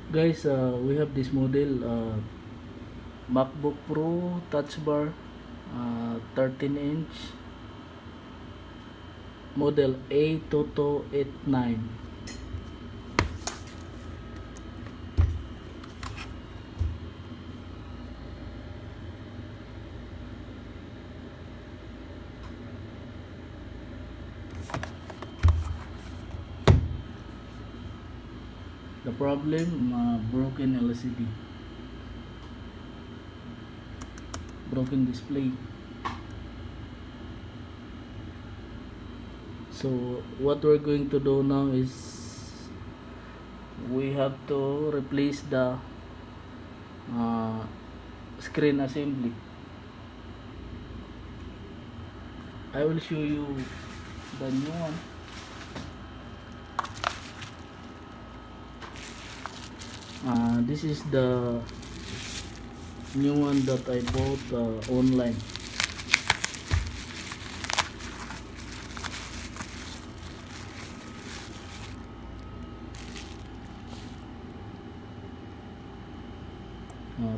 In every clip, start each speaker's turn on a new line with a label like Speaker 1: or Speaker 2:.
Speaker 1: Guys, we have this model, Macbook Pro touch bar, 13-inch, model A2289. The problem, broken LCD, broken display. So what we're going to do now is we have to replace the uh, screen assembly. I will show you the new one. This is the new one that I bought online.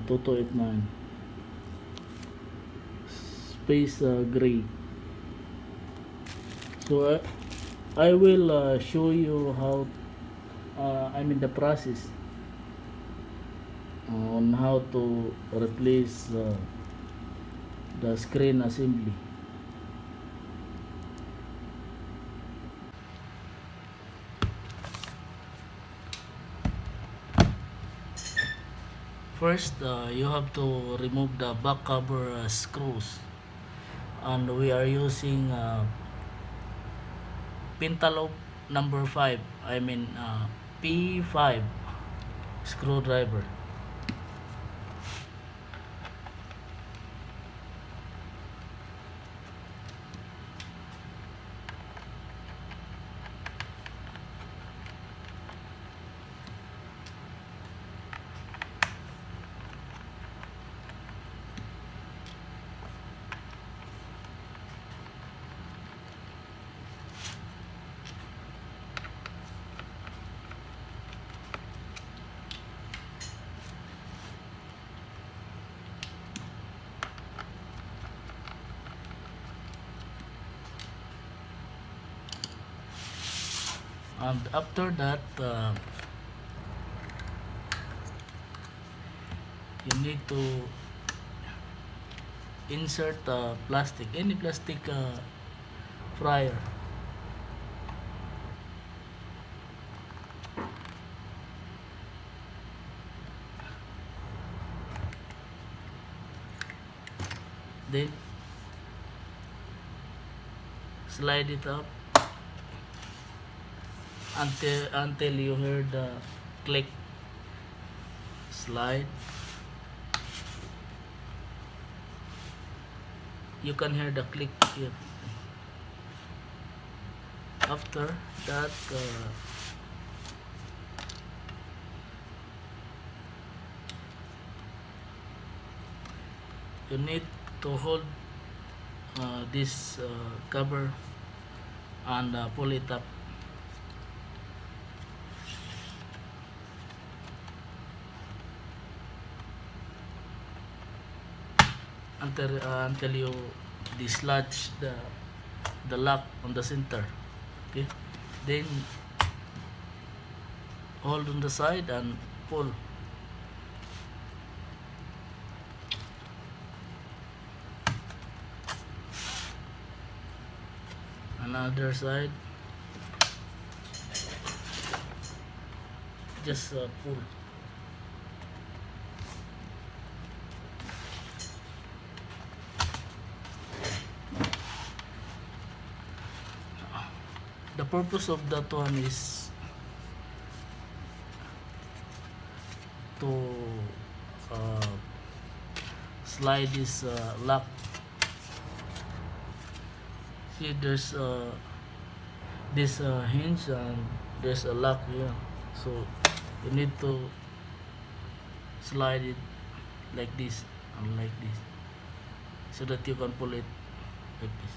Speaker 1: Toto 89 space gray. So I will show you how the process on how to replace the screen assembly. First, you have to remove the back cover screws, and we are using Pentalobe number 5, P5 screwdriver. And after that, you need to insert plastic, any plastic fryer. Then slide it up until you hear the click. Slide. You can hear the click here. After that, you need to hold this cover and pull it up until you dislodge the lock on the center. Okay, then hold on the side and pull. Another side, just pull. The purpose of that one is to slide this lock. See, there's this hinge and there's a lock here, so you need to slide it like this and like this so that you can pull it like this.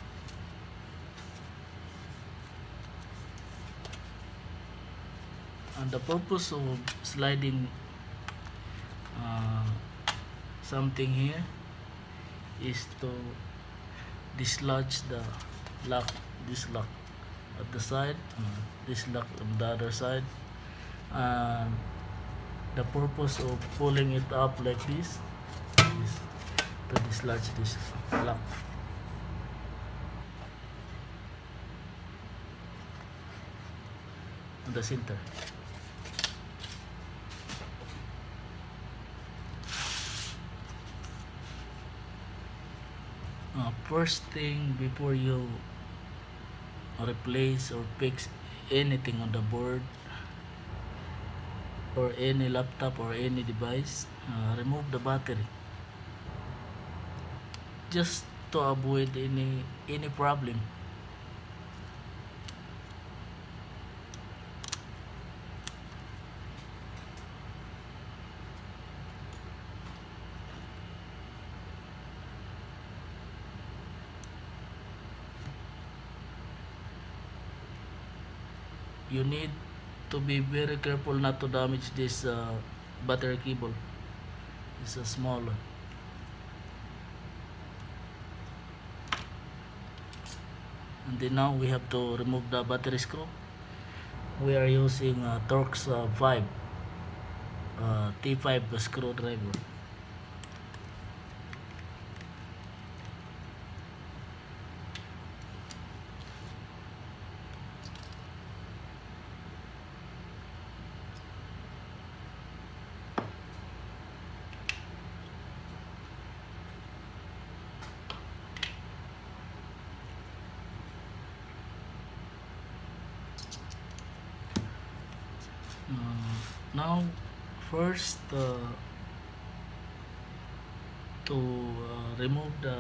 Speaker 1: And the purpose of sliding uh, something here is to dislodge the lock, this lock at the side, this lock on the other side, and the purpose of pulling it up like this is to dislodge this lock. On the center. First thing before you replace or fix anything on the board or any laptop or any device, remove the battery just to avoid any problem. You need to be very careful not to damage this battery cable. It's a small one. And then now we have to remove the battery screw. We are using Torx 5 T5 screwdriver. Now first to remove the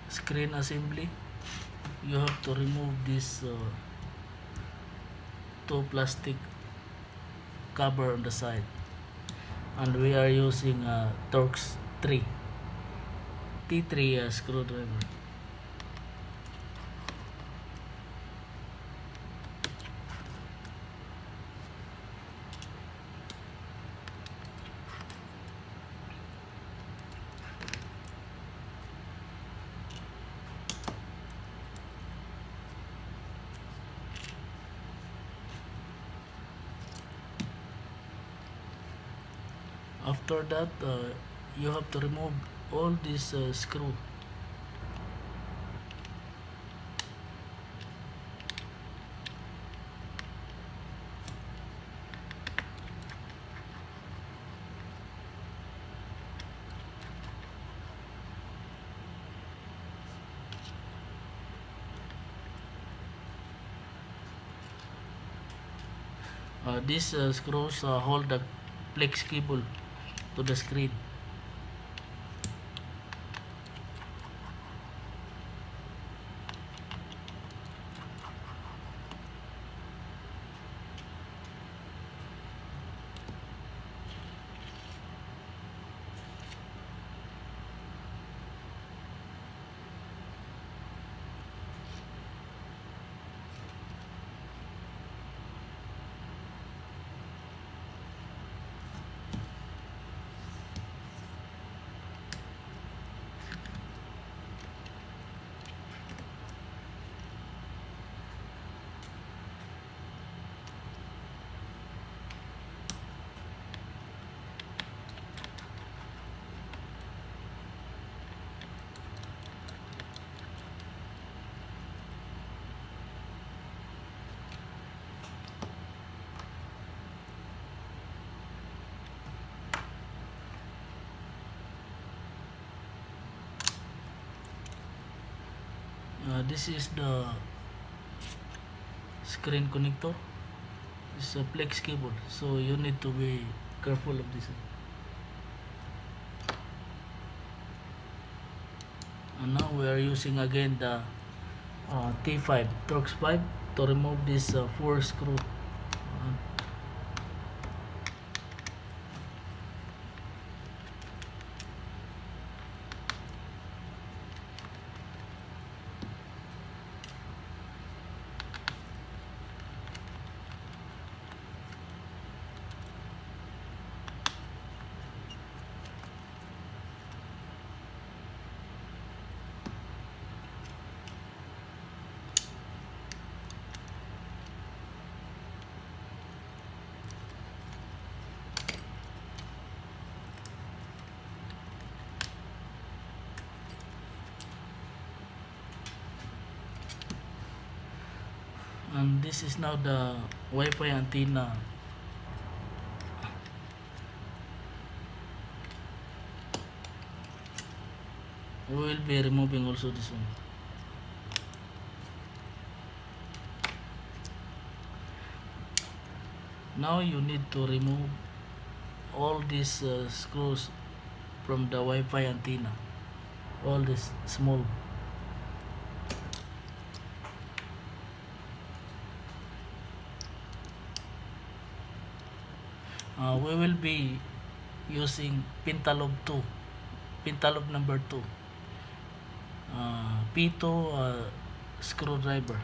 Speaker 1: screen assembly, you have to remove this two plastic cover on the side, and we are using Torx 3 T3 screwdriver. After that, you have to remove all this screw. These screws hold the flex cable to the screen. This is the screen connector. It's a flex cable, so you need to be careful of this. And now we are using again the T5 Torx 5 to remove this 4 screw. And this is now the Wi-Fi antenna. We will be removing also this one. Now you need to remove all these screws from the Wi-Fi antenna, all this small. We will be using Pentalob 2, Pentalob number 2, P2 screwdriver.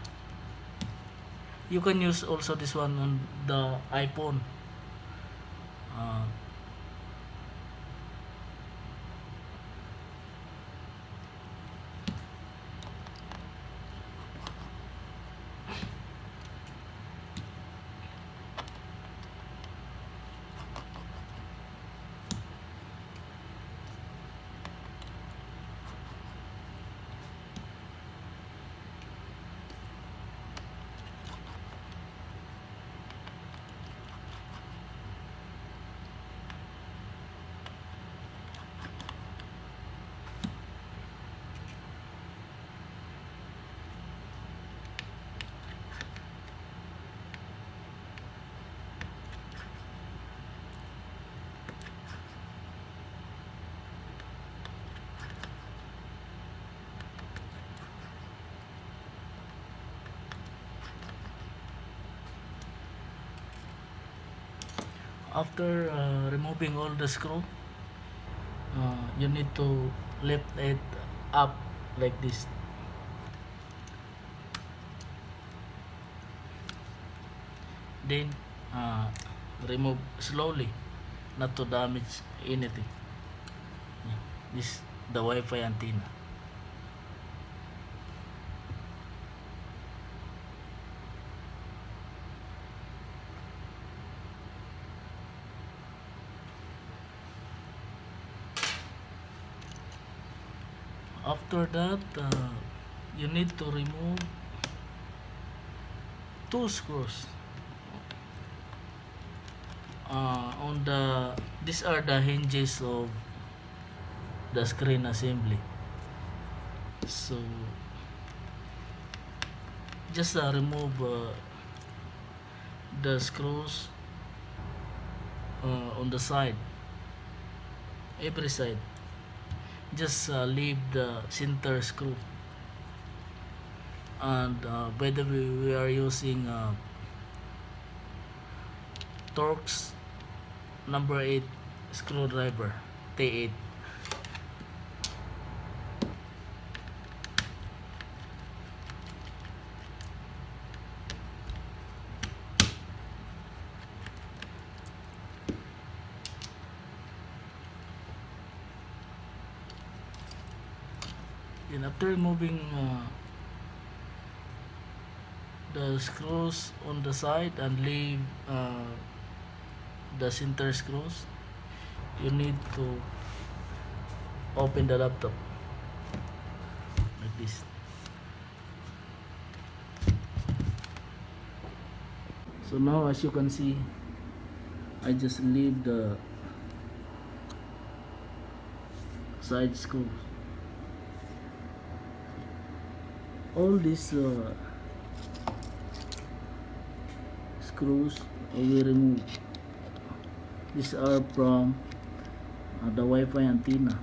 Speaker 1: You can use also this one on the iPhone. After removing all the screw, you need to lift it up like this. Then remove slowly, not to damage anything. This the Wi-Fi antenna. After that, you need to remove two screws. On the these are the hinges of the screen assembly. So just remove the screws on the side, every side. Just leave the center screw. And by the way, we are using Torx number 8 screwdriver, T8. And after removing the screws on the side and leave the center screws, you need to open the laptop like this. So now, as you can see, I just leave the side screws. All these screws we remove. These are from the Wi-Fi antenna,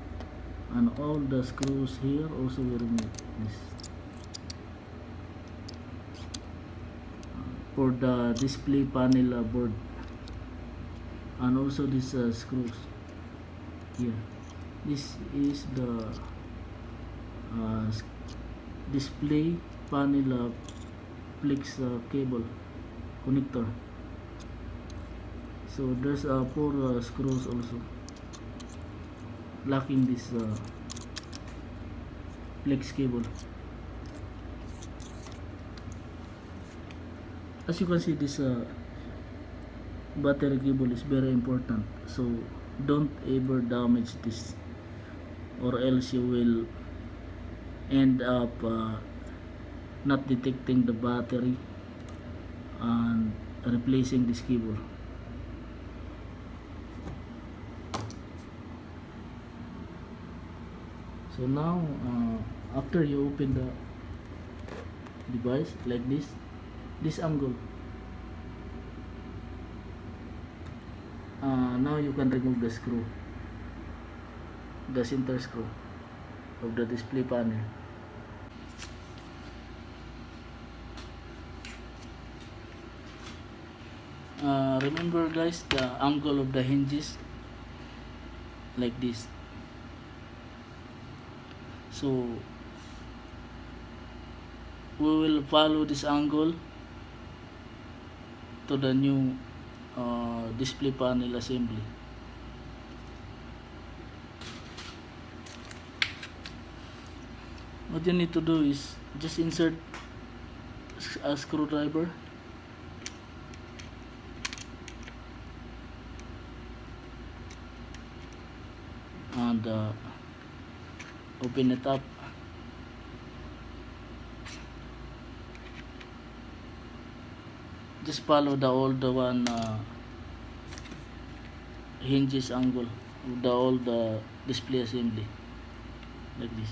Speaker 1: and all the screws here also we remove this for the display panel board, and also these screws here. This is the display panel flex cable connector. So there's 4 screws also locking this flex cable. As you can see, this battery cable is very important, so don't ever damage this, or else you will end up not detecting the battery and replacing this keyboard. So now after you open the device like this angle, now you can remove the screw, the center screw of the display panel. Remember guys, the angle of the hinges like this. So we will follow this angle to the new display panel assembly. What you need to do is just insert a screwdriver and open it up. Just follow the old one hinges angle of the old display assembly like this.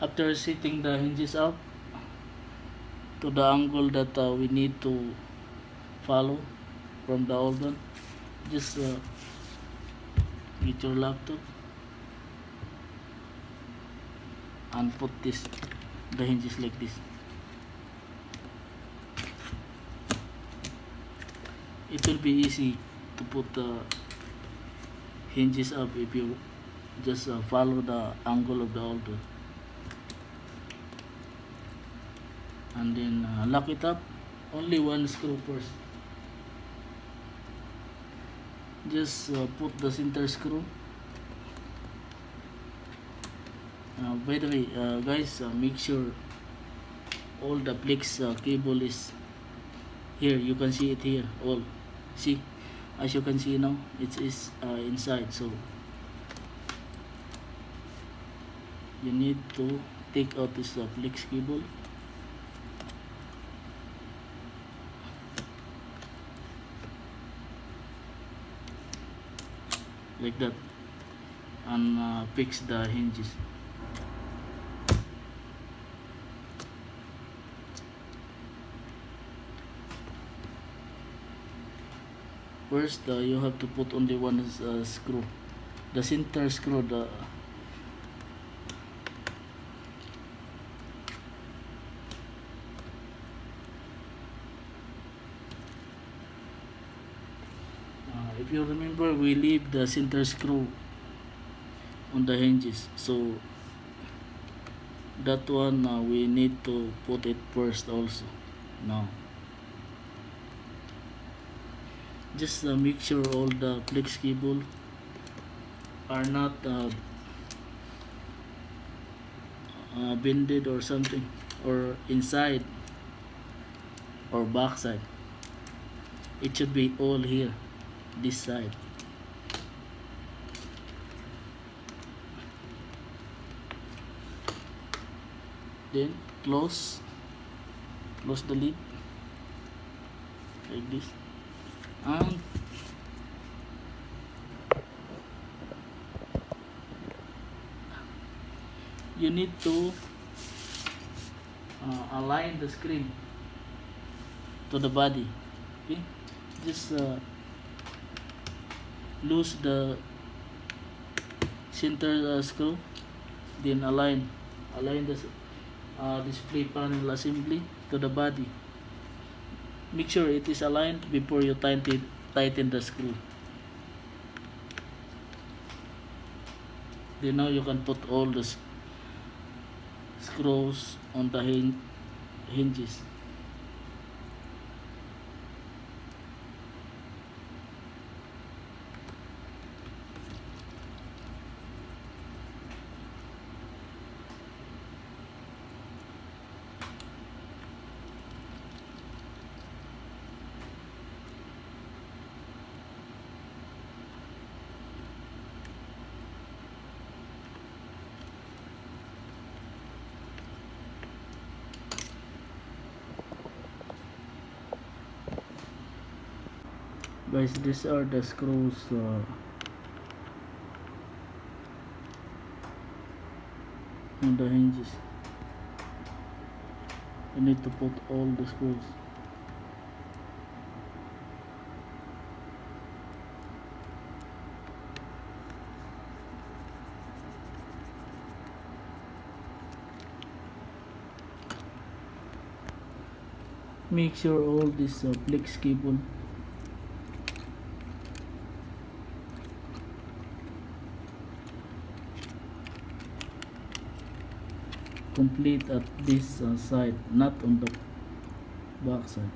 Speaker 1: After setting the hinges up to the angle that we need to follow from the old one, just get your laptop and put the hinges like this. It will be easy to put the hinges up if you just follow the angle of the old one, and then lock it up. Only one screw first. Just put the center screw. By the way, guys, make sure all the flex cable is here. You can see it here. All see, as you can see now, it is inside. So you need to take out this flex cable. Like that, and fix the hinges. First, you have to put only one screw, the center screw. If you remember, we leave the center screw on the hinges, so that one we need to put it first also. Now just make sure all the flex cable are not bended or something, or inside or backside. It should be all here, this side. Then close the lid like this, and you need to align the screen to the body. Okay, just loose the center screw, then align the display panel assembly to the body. Make sure it is aligned before you tighten the screw. Then now you can put all the screws on the hinges. Guys, these are the screws on the hinges. You need to put all the screws. Make sure all this flex cable complete at this side, not on the back side.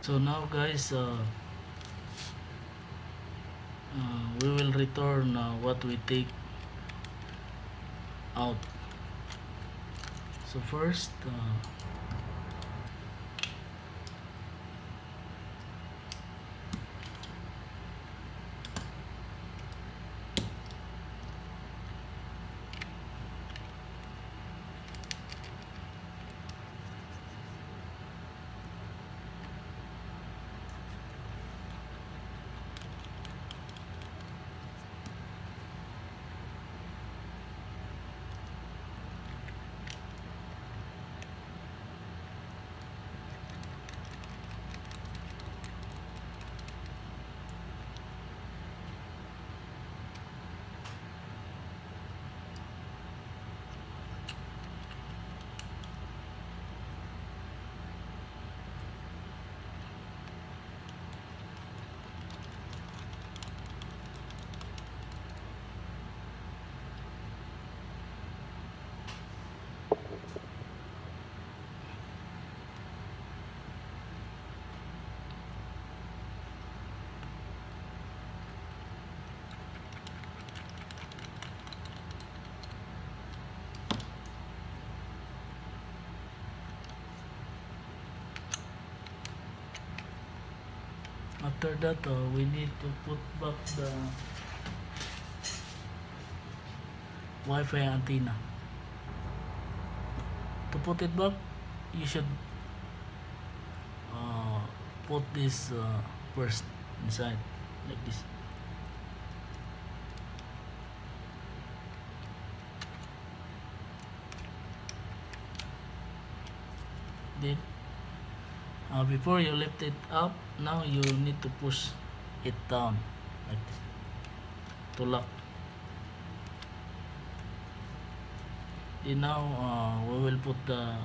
Speaker 1: So now guys, we will return what we take out. So first, after that, we need to put back the Wi-Fi antenna. To put it back, you should put this first inside like this. Then before you lift it up, now you need to push it down like this to lock. Then now we will put the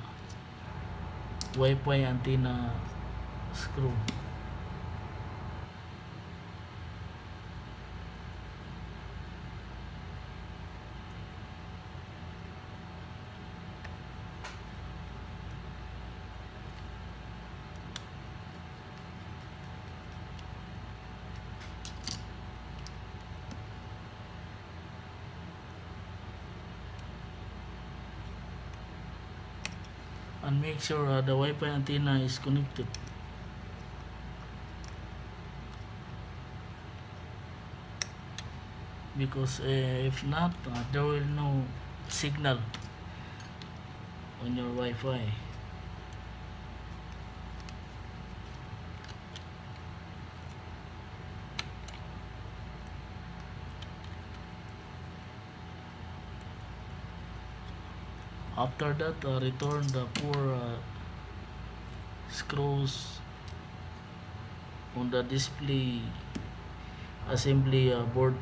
Speaker 1: Wi-Fi antenna screw. And make sure the Wi-Fi antenna is connected. Because if not, there will no signal on your Wi-Fi. After that, return the 4 screws on the display assembly board.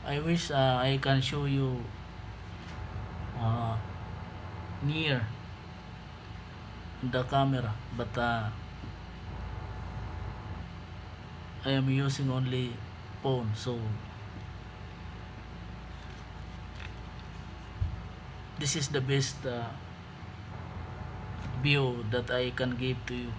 Speaker 1: I wish I can show you near the camera, but I am using only phone, so this is the best view that I can give to you.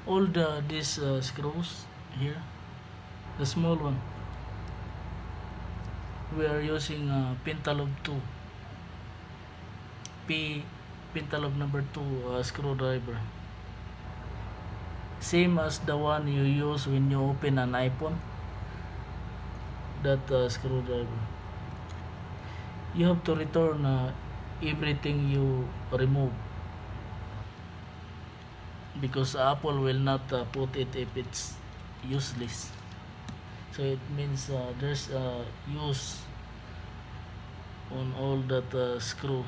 Speaker 1: All these screws here, the small one, we are using Pentalob 2 P Pentalob number 2 screwdriver, same as the one you use when you open an iPhone. That screwdriver, you have to return everything you remove, because Apple will not put it if it's useless. So it means there's use on all that screw.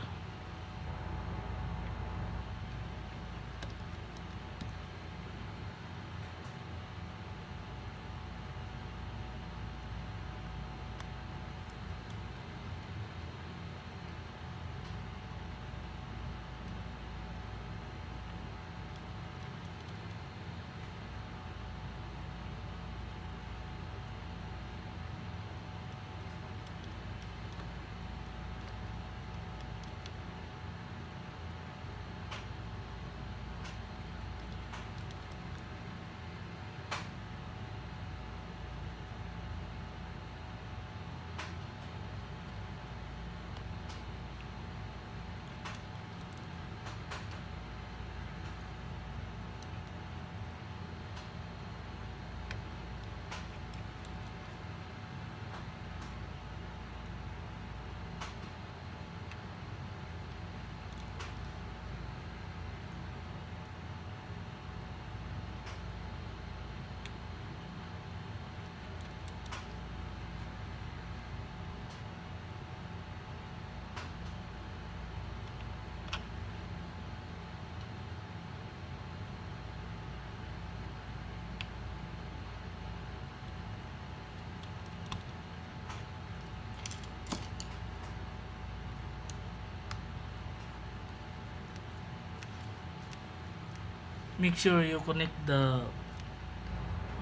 Speaker 1: Make sure you connect the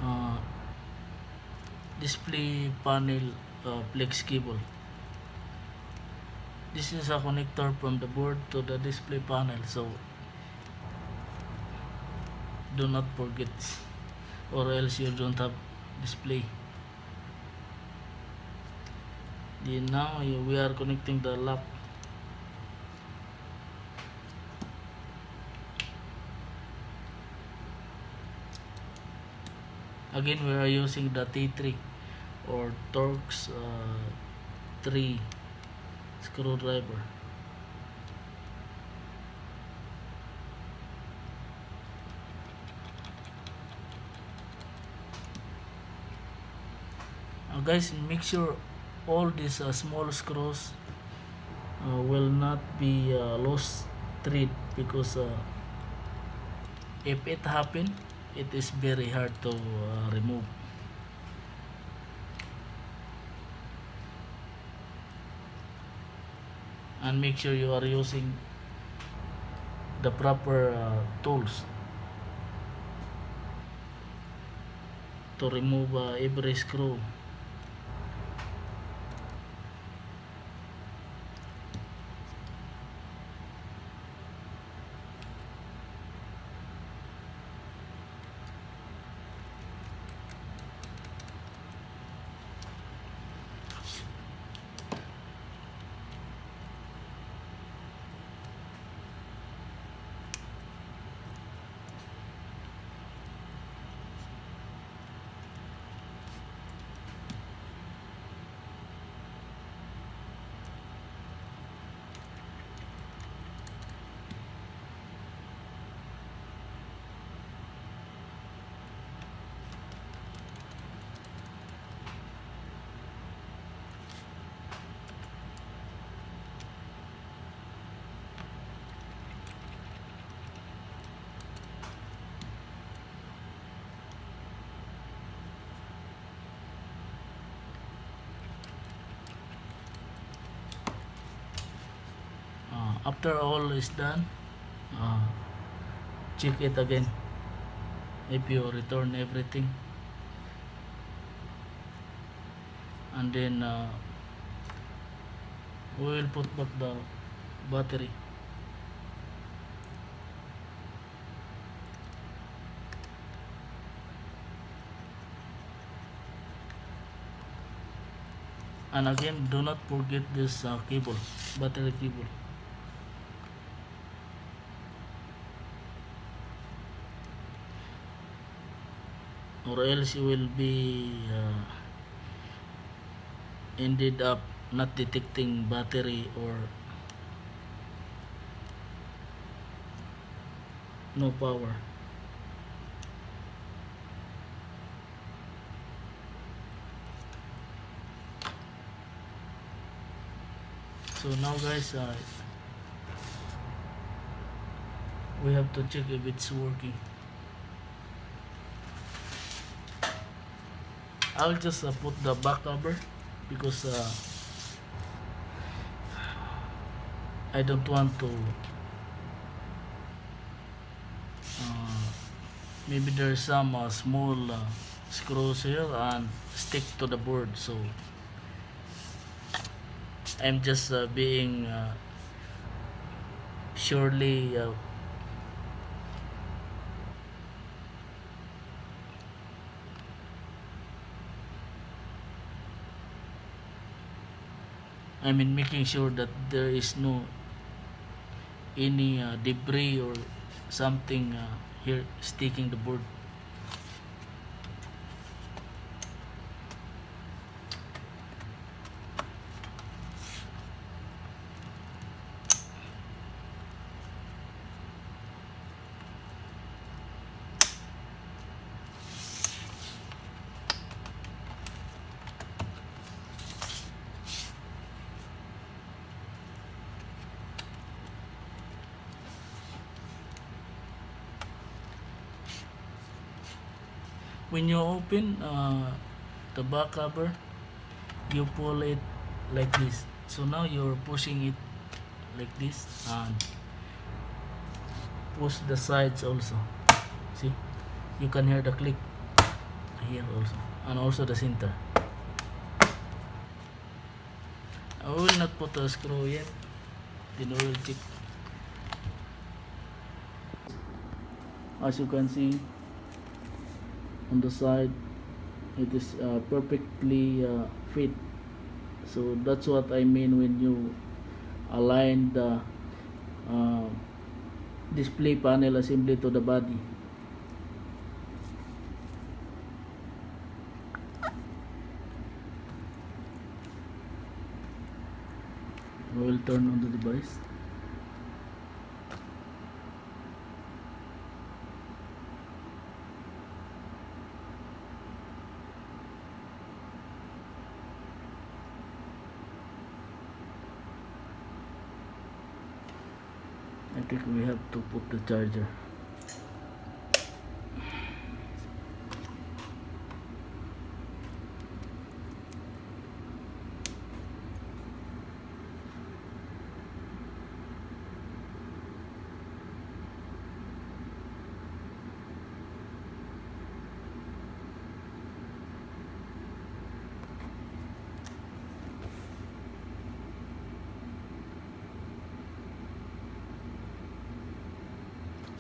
Speaker 1: uh, display panel flex cable. This is a connector from the board to the display panel, so do not forget, or else you don't have display. Then now we are connecting the lock. Again, we are using the T3 or Torx 3 screwdriver. Guys, make sure all these small screws will not be loose thread, because if it happen, it is very hard to remove. And make sure you are using the proper tools to remove every screw. After all is done, uh, check it again if you return everything, and then we will put back the battery. And again, do not forget this cable, battery cable. Or else you will be ended up not detecting battery or no power. So now guys, we have to check if it's working. I'll just put the back cover because I don't want to maybe there's some small screws here and stick to the board, so I'm just being surely I mean making sure that there is no any debris or something here sticking the board. When you open the back cover, you pull it like this. So now you're pushing it like this and push the sides also. See, you can hear the click here also, and also the center. I will not put a screw yet, then we will check. As you can see on the side, it is perfectly fit. So that's what I mean when you align the display panel assembly to the body. We will turn on the device. I think we have to put the charger.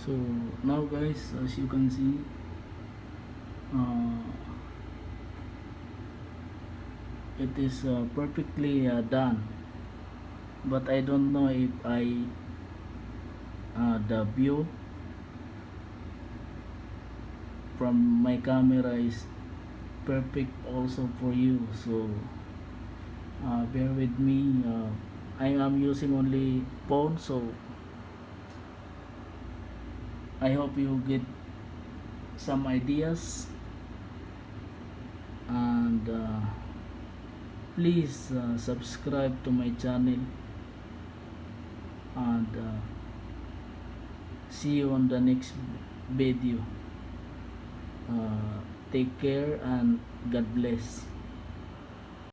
Speaker 1: So now guys, as you can see, it is perfectly done, but I don't know if the view from my camera is perfect also for you, so bear with me. I am using only phone, so I hope you get some ideas, and please subscribe to my channel, and see you on the next video. Take care and God bless.